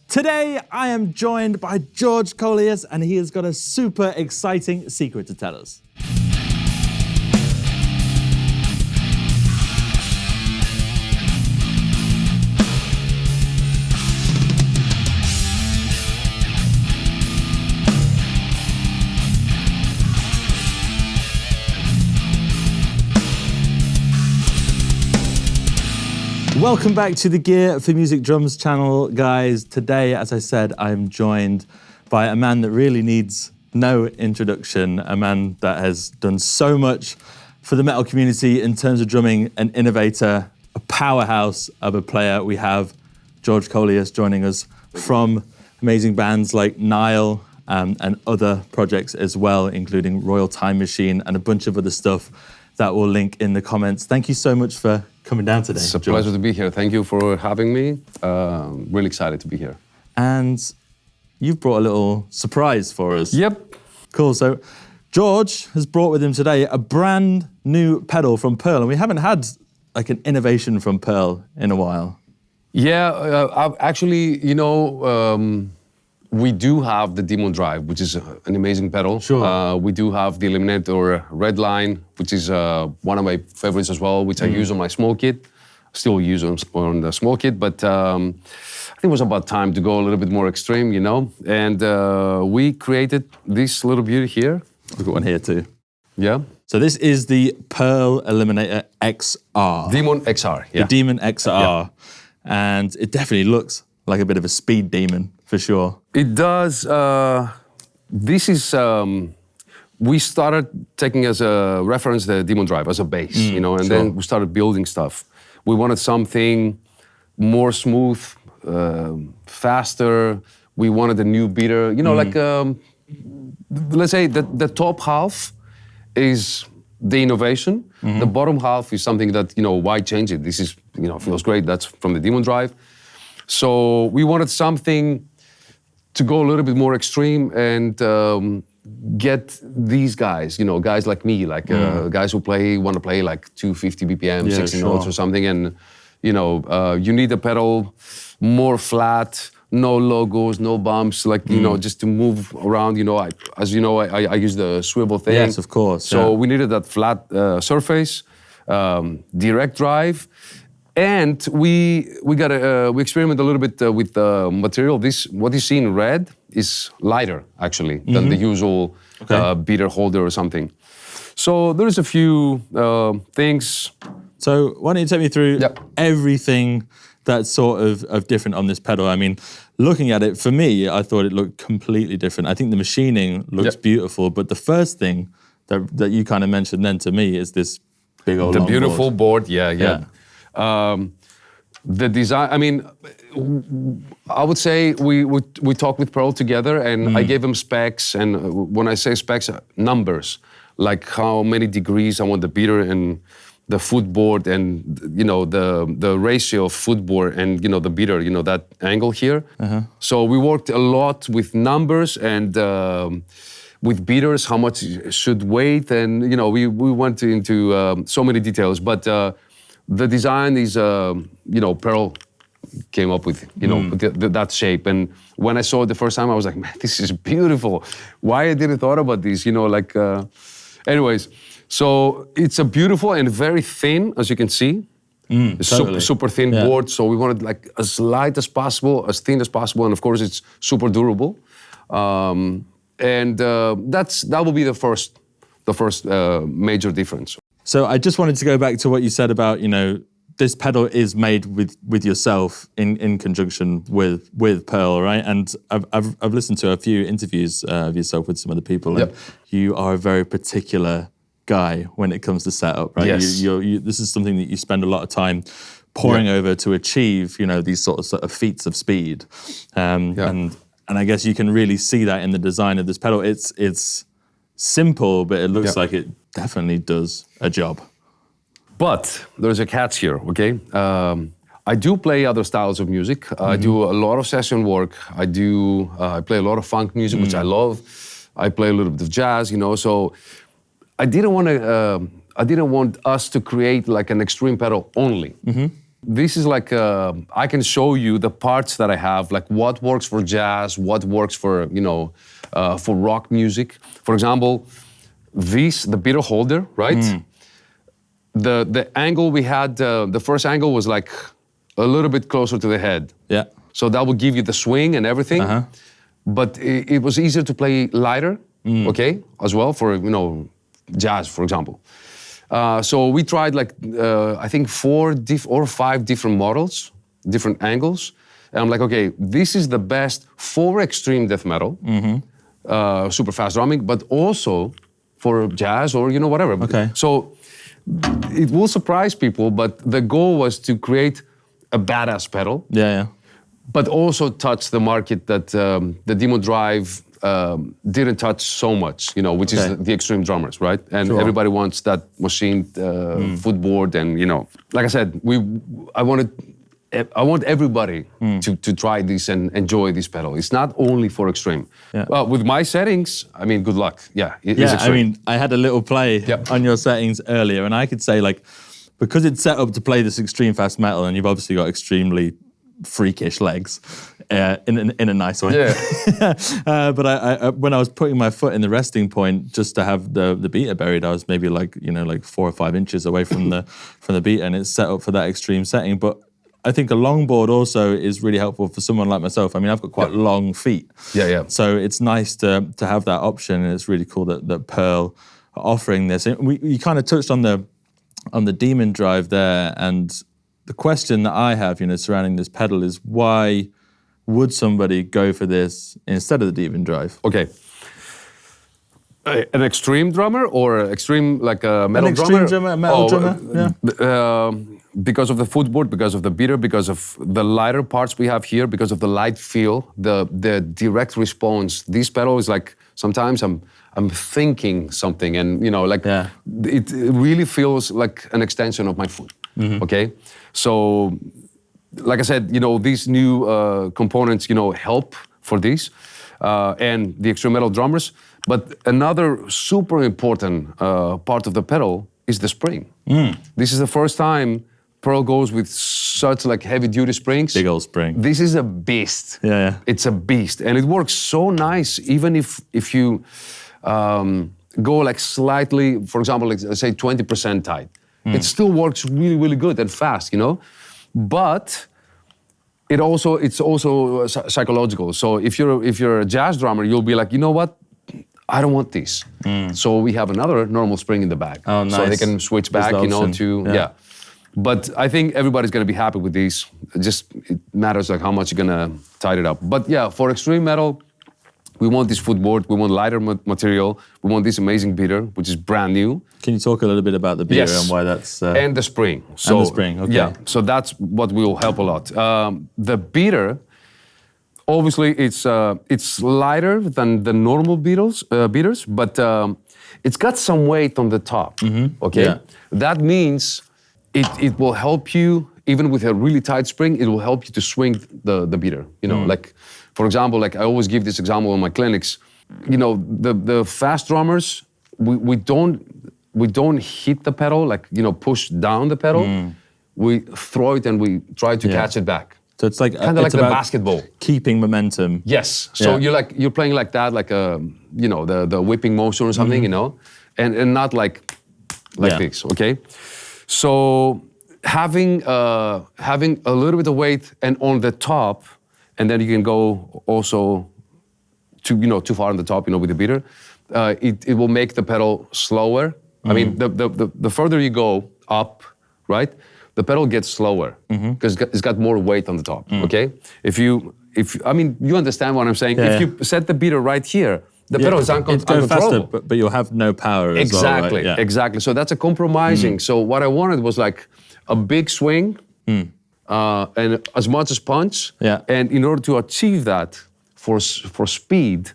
Today, I am joined by George Kollias, and he has got a super exciting secret to tell us. Welcome back to the Gear for Music Drums channel, guys. Today, as I said, I'm joined by a man that really needs no introduction, a man that has done so much for the metal community in terms of drumming, an innovator, a powerhouse of a player. We have George Kollias joining us from amazing bands like Nile and other projects as well, including Royal Time Machine and a bunch of other stuff that we'll link in the comments. Thank you so much for coming down today. It's a pleasure to be here. Thank you for having me. Really excited to be here. And you've brought a little surprise for us. Yep. Cool. So George has brought with him today a brand new pedal from Pearl, and we haven't had like an innovation from Pearl in a while. Yeah, actually, we do have the Demon Drive, which is an amazing pedal. Sure. We do have the Eliminator Redline, which is one of my favorites as well, which I use on my small kit. Still use on the small kit, but I think it was about time to go a little bit more extreme, And we created this little beauty here. We've got one here too. Yeah. So this is the Pearl Eliminator XR. Demon XR, yeah. The Demon XR. Yeah. And it definitely looks like a bit of a speed demon, for sure. It does. This is, we started taking as a reference the Demon Drive as a base, and then we started building stuff. We wanted something more smooth, faster. We wanted a new beater, let's say the top half is the innovation. The bottom half is something that, why change it? This is, feels great. That's from the Demon Drive. So we wanted something to go a little bit more extreme and get these guys, guys like me, like guys who want to play like 250 BPM, 60 notes or something. And, you need a pedal more flat, no logos, no bumps, just to move around. I use the swivel thing. Yes, of course. So we needed that flat surface, direct drive. And we experiment a little bit with the material. What you see in red is lighter, actually, than the usual beater holder or something. So there's a few things. So why don't you take me through everything that's sort of different on this pedal? I mean, looking at it, for me, I thought it looked completely different. I think the machining looks beautiful, but the first thing that you kind of mentioned then to me is this big old The beautiful board, yeah. The design, I would say we talked with Pearl together and I gave him specs, and when I say specs, numbers, like how many degrees I want the beater and the footboard and, the ratio of footboard and, the beater, that angle here. So we worked a lot with numbers and with beaters, how much it should weight, and, we went into so many details, but the design is, Pearl came up with, that shape. And when I saw it the first time, I was like, man, this is beautiful. Why I didn't thought about this, anyways. So it's a beautiful and very thin, as you can see. Totally. Super thin board. So we wanted like as light as possible, as thin as possible. And of course, it's super durable. That will be the first major difference. So I just wanted to go back to what you said about, this pedal is made with yourself in conjunction with Pearl, right? And I've listened to a few interviews of yourself with some other people, and you are a very particular guy when it comes to setup, right? Yes. This is something that you spend a lot of time poring over to achieve, these sort of feats of speed. And I guess you can really see that in the design of this pedal. It's simple, but it looks like it definitely does a job. But there's a catch here, okay? I do play other styles of music. I do a lot of session work. I play a lot of funk music, which I love. I play a little bit of jazz, so I didn't want us to create like an extreme pedal only. This is like, I can show you the parts that I have, like what works for jazz, what works for, for rock music. For example, the beater holder, right? The angle we had, the first angle was like a little bit closer to the head. Yeah. So that would give you the swing and everything. But it was easier to play lighter, okay, as well for, jazz, for example. So we tried like, I think 4 or 5 different models, different angles. And I'm like, okay, this is the best for extreme death metal, super fast drumming, but also for jazz or, whatever. Okay. So it will surprise people, but the goal was to create a badass pedal. Yeah. But also touch the market that the Demo Drive didn't touch so much, which is the extreme drummers, right? And everybody wants that machined footboard, and like I said, I want everybody to try this and enjoy this pedal. It's not only for extreme. Yeah. Well, with my settings, I mean, good luck. Yeah, it is extreme. I mean, I had a little play on your settings earlier, and I could say like, because it's set up to play this extreme fast metal, and you've obviously got extremely freakish legs, in a nice way. Yeah. But I when I was putting my foot in the resting point just to have the beater buried, I was maybe like 4 or 5 inches away from the beater, and it's set up for that extreme setting. But I think a longboard also is really helpful for someone like myself. I mean, I've got quite long feet. Yeah. So it's nice to have that option, and it's really cool that Pearl are offering this. And you kind of touched on the Demon Drive there, and the question that I have, surrounding this pedal is, why would somebody go for this instead of the Demon Drive? Okay. An extreme drummer or extreme like a metal drummer? An extreme drummer, a metal drummer, yeah. Because of the footboard, because of the beater, because of the lighter parts we have here, because of the light feel, the direct response. This pedal is like, sometimes I'm thinking something, and it really feels like an extension of my foot. Okay, so like I said, these new components, help for this, and the extreme metal drummers. But another super important part of the pedal is the spring. This is the first time Pearl goes with such like heavy duty springs. Big old spring. This is a beast. Yeah. It's a beast, and it works so nice. Even if you go like slightly, for example, like say 20% tight, it still works really, really good and fast. But it's also psychological. So if you're a jazz drummer, you'll be like, you know what? I don't want this. So we have another normal spring in the back. Oh, nice. So they can switch back, to. But I think everybody's gonna be happy with these. It matters like how much you're gonna tighten it up. But yeah, for extreme metal, we want this footboard, we want lighter material, we want this amazing beater, which is brand new. Can you talk a little bit about the beater and why that's... And the spring. And the spring, okay. Yeah, so that's what will help a lot. The beater, obviously it's lighter than the normal beaters, but it's got some weight on the top, okay? Yeah. That means it will help you, even with a really tight spring, it will help you to swing the beater, like, for example, like I always give this example in my clinics, the fast drummers, we don't hit the pedal, like, push down the pedal, we throw it and we try to catch it back. So it's like kind of like the basketball. Keeping momentum. Yes. So you're playing like that, like the whipping motion or something, and not like this, okay? So having a little bit of weight and on the top, and then you can go also too far on the top, with the beater. It will make the pedal slower. I mean, the further you go up, right, the pedal gets slower because it's got more weight on the top. Okay, I mean, you understand what I'm saying. If you set the beater right here, the pedal is uncontrollable. Faster, but you'll have no power as well, right? Yeah. Exactly. So that's a compromising. So what I wanted was like a big swing and as much as punch. Yeah. And in order to achieve that for speed,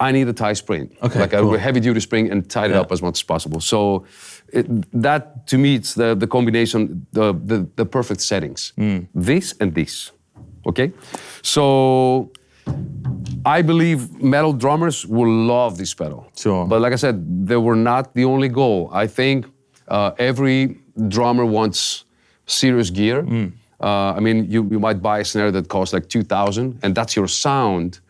I need a tight spring, like a heavy-duty spring, and tie it up as much as possible. So that, to me, it's the combination, the perfect settings. This and this, okay? So I believe metal drummers will love this pedal. Sure. But like I said, they were not the only goal. I think every drummer wants serious gear. I mean, you might buy a snare that costs like 2,000, and that's your sound,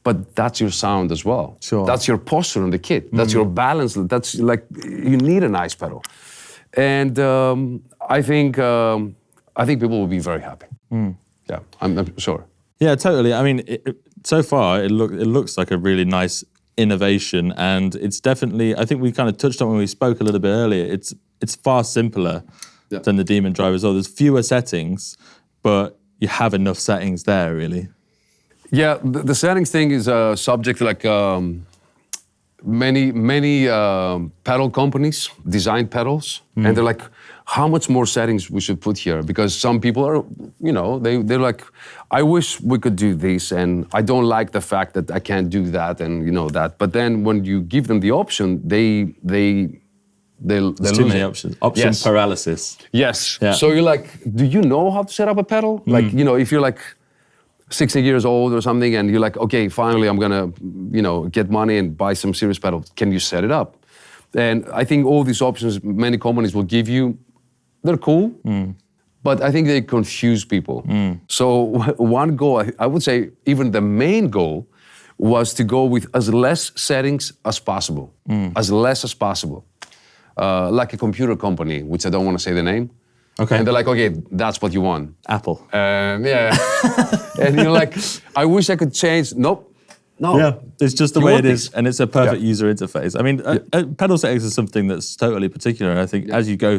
but that's your sound as well. Sure. That's your posture on the kit. That's your balance. That's like, you need a nice pedal. And I think people will be very happy. Yeah, I'm sure. Yeah, totally. I mean, so far it looks like a really nice innovation, and it's definitely. I think we kind of touched on when we spoke a little bit earlier. It's far simpler than the Demon Drive as well. There's fewer settings, but you have enough settings there, really. Yeah, the settings thing is subject to like many pedal companies design pedals, and they're like, how much more settings we should put here? Because some people are, you know, they're like, I wish we could do this, and I don't like the fact that I can't do that, and you know that. But then when you give them the option, they There's too many options. Option paralysis. Yes. Yeah. So you're like, do you know how to set up a pedal? Like, you know, if you're like 60 years old or something, and you're like, okay, finally I'm gonna, you know, get money and buy some serious pedal. Can you set it up? And I think all these options many companies will give you, they're cool, but I think they confuse people. So one goal, I would say even the main goal, was to go with as less settings as possible, as less as possible. Like a computer company, which I don't want to say the name. Okay. And they're like, okay, that's what you want. Apple. Yeah. And you're like, I wish I could change. Nope. No. Yeah, it's just the You way want it is, this. and it's a perfect user interface. I mean, pedal settings is something that's totally particular, and I think as you go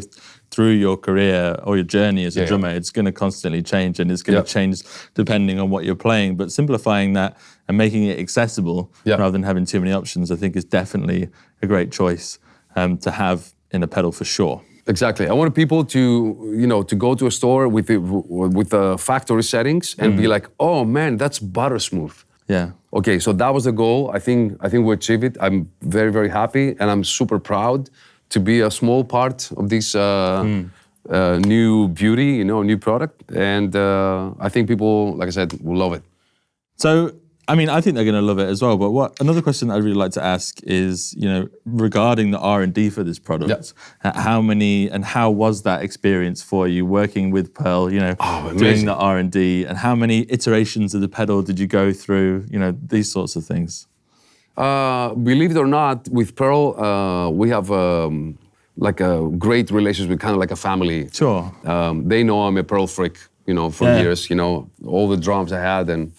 through your career or your journey as a drummer, it's going to constantly change, and it's going to change depending on what you're playing. But simplifying that and making it accessible rather than having too many options, I think is definitely a great choice to have in a pedal for sure. Exactly. I want people to, you know, to go to a store with the factory settings and be like, oh man, that's butter smooth. Yeah. Okay, so that was the goal. I think we achieved it. I'm very, very happy, and I'm super proud to be a small part of this new beauty, you know, new product. And I think people, like I said, will love it. So, I mean, I think they're going to love it as well. But another question I'd really like to ask is, you know, regarding the R&D for this product, how was that experience for you working with Pearl? You know, doing the R&D, and how many iterations of the pedal did you go through? You know, these sorts of things. Believe it or not, with Pearl, we have like a great relationship with kind of like a family. Sure. They know I'm a Pearl freak, you know, for years. You know, all the drums I had, and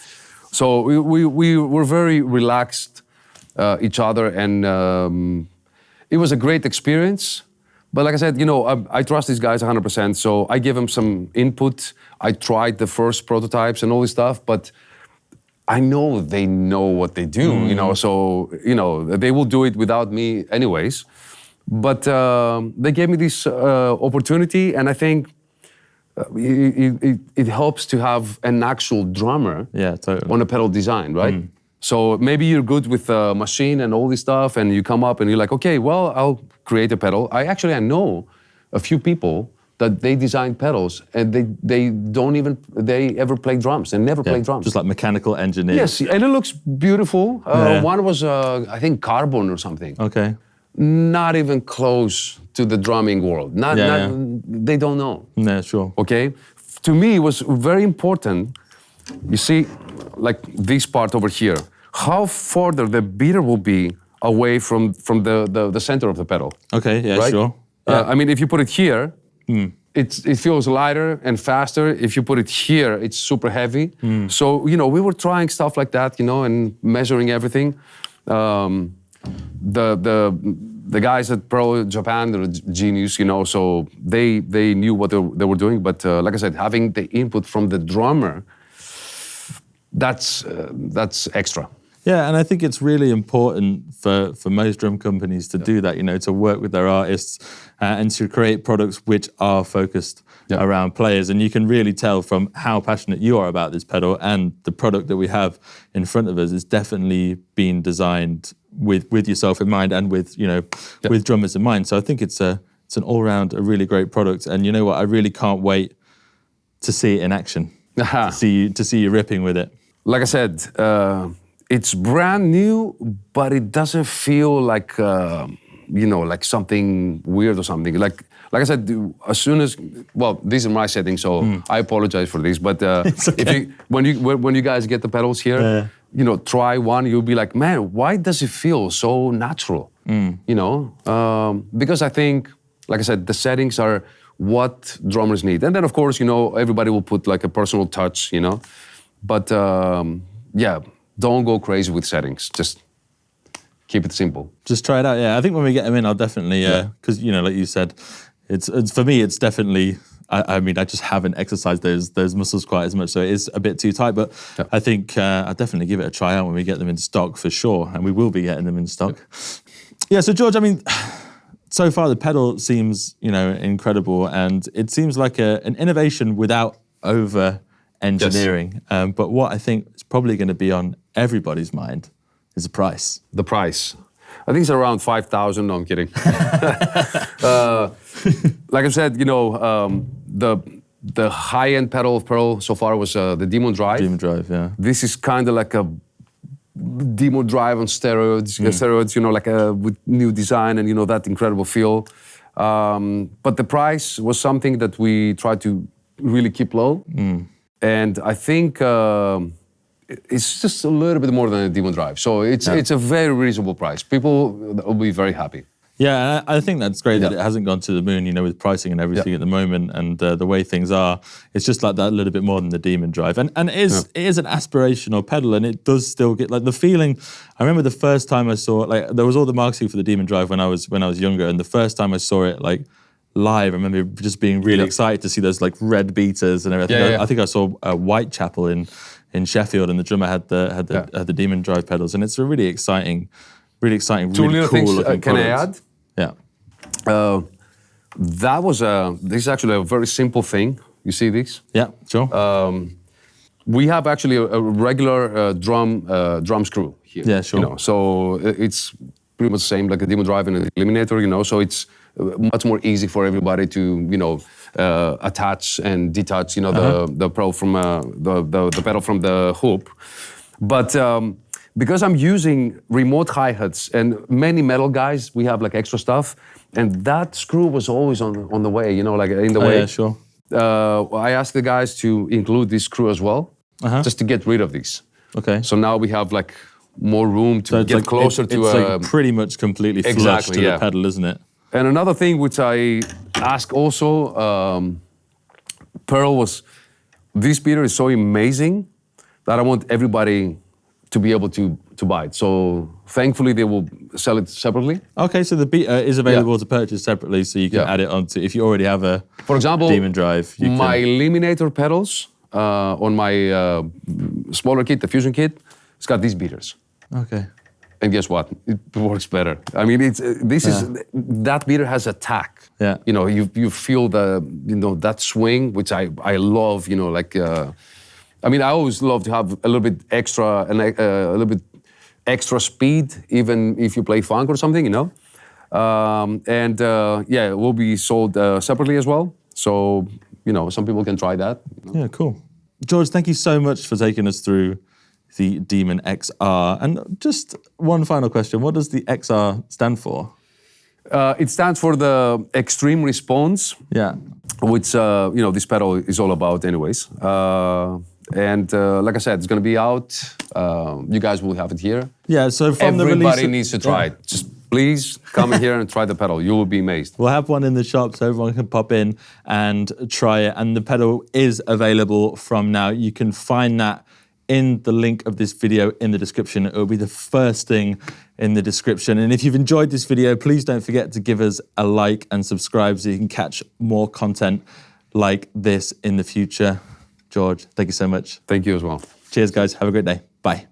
so we were very relaxed each other, and it was a great experience. But like I said, you know, I trust these guys 100%. So I give them some input. I tried the first prototypes and all this stuff, but I know they know what they do, you know. So, you know, they will do it without me anyways. But they gave me this opportunity, and I think it helps to have an actual drummer on a pedal design, right? So maybe you're good with the machine and all this stuff, and you come up and you're like, okay, well, I'll create a pedal. I know a few people that they design pedals, and they ever play drums. They never play drums. Just like mechanical engineers. Yes, and it looks beautiful. One was, I think, carbon or something. Okay. Not even close to the drumming world. They don't know. Yeah, sure. Okay? To me, it was very important, you see, like this part over here, how farther the beater will be away from the center of the pedal. Okay, yeah, right? sure. I mean, if you put it here, it feels lighter and faster. If you put it here, it's super heavy. So, you know, we were trying stuff like that, you know, and measuring everything. The guys at Pro Japan, they're genius, you know, so they knew what they were doing. But like I said, having the input from the drummer, that's extra. Yeah, and I think it's really important for most drum companies to do that, you know, to work with their artists and to create products which are focused around players. And you can really tell from how passionate you are about this pedal, and the product that we have in front of us is definitely being designed with yourself in mind and with, you know, with drummers in mind. So I think it's an all-round, a really great product. And you know what, I really can't wait to see it in action, to see you ripping with it. Like I said, it's brand new, but it doesn't feel like, you know, like something weird or something. Like, like I said, as soon as, well, these are my settings, so I apologize for this, but okay. when you guys get the pedals here, you know, try one, you'll be like, man, why does it feel so natural? You know, because I think, like I said, the settings are what drummers need. And then, of course, you know, everybody will put like a personal touch, you know, but yeah, don't go crazy with settings. Just keep it simple. Just try it out. Yeah, I think when we get them in, I'll definitely, because you know, like you said, it's for me, it's definitely. I mean, I just haven't exercised those muscles quite as much, so it is a bit too tight. But I think I'll definitely give it a try out when we get them in stock for sure, and we will be getting them in stock. Yeah. So George, I mean, so far the pedal seems, you know, incredible, and it seems like an innovation without over engineering. Yes. But what I think is probably going to be on everybody's mind is the price. The price. I think it's around 5,000. No, I'm kidding. Like I said, you know, the high-end pedal of Pearl so far was the Demon Drive. Demon Drive, yeah. This is kind of like a Demon Drive on steroids, you know, like with new design and, you know, that incredible feel. But the price was something that we tried to really keep low. And I think it's just a little bit more than a Demon Drive. So it's a very reasonable price. People will be very happy. Yeah, I think that's great that it hasn't gone to the moon, you know, with pricing and everything at the moment, and the way things are. It's just like that a little bit more than the Demon Drive. And it is an aspirational pedal, and it does still get, like, the feeling. I remember the first time I saw it, like, there was all the marketing for the Demon Drive when I was younger, and the first time I saw it, like, live, I remember just being really excited to see those, like, red beaters and everything. I think I saw Whitechapel in Sheffield, and the drummer had the Demon Drive pedals, and it's a really exciting, Two really little cool things, looking can I product. add? Yeah. This is actually a very simple thing. You see this? Yeah, sure. We have actually a regular drum screw here. Yeah, sure. You know, so it's pretty much the same like a Demon Drive and an Eliminator, you know, so it's much more easy for everybody to, you know, attach and detach, you know, the pedal from the pedal from the hoop. But because I'm using remote hi-hats and many metal guys, we have like extra stuff, and that screw was always on the way, you know, like in the way. Yeah, sure. I asked the guys to include this screw as well, just to get rid of these. Okay. So now we have like more room to get like, closer to. It's like pretty much completely flush to the pedal, isn't it? And another thing which I asked also, Pearl was, this beater is so amazing that I want everybody to be able to buy it. So thankfully they will sell it separately. Okay, so the beater is available to purchase separately, so you can add it onto, if you already have a For example, Demon Drive. My Eliminator pedals on my smaller kit, the Fusion kit, it's got these beaters. Okay. And guess what? It works better. I mean, that beater has attack. Yeah. You know, you feel that swing, which I love. You know, like I mean, I always love to have a little bit extra speed, even if you play funk or something. You know, it will be sold separately as well. So you know, some people can try that. You know? Yeah, cool. George, thank you so much for taking us through the Demon XR. And just one final question, what does the XR stand for? It stands for the Extreme Response, which, you know, this pedal is all about anyways. And like I said, it's going to be out. You guys will have it here. Yeah, so from Everybody the release... Everybody needs to try it. Just please come in here and try the pedal. You will be amazed. We'll have one in the shop so everyone can pop in and try it. And the pedal is available from now. You can find that in the link of this video in the description. It will be the first thing in the description. And if you've enjoyed this video, please don't forget to give us a like and subscribe so you can catch more content like this in the future. George, thank you so much. Thank you as well. Cheers, guys. Have a great day. Bye.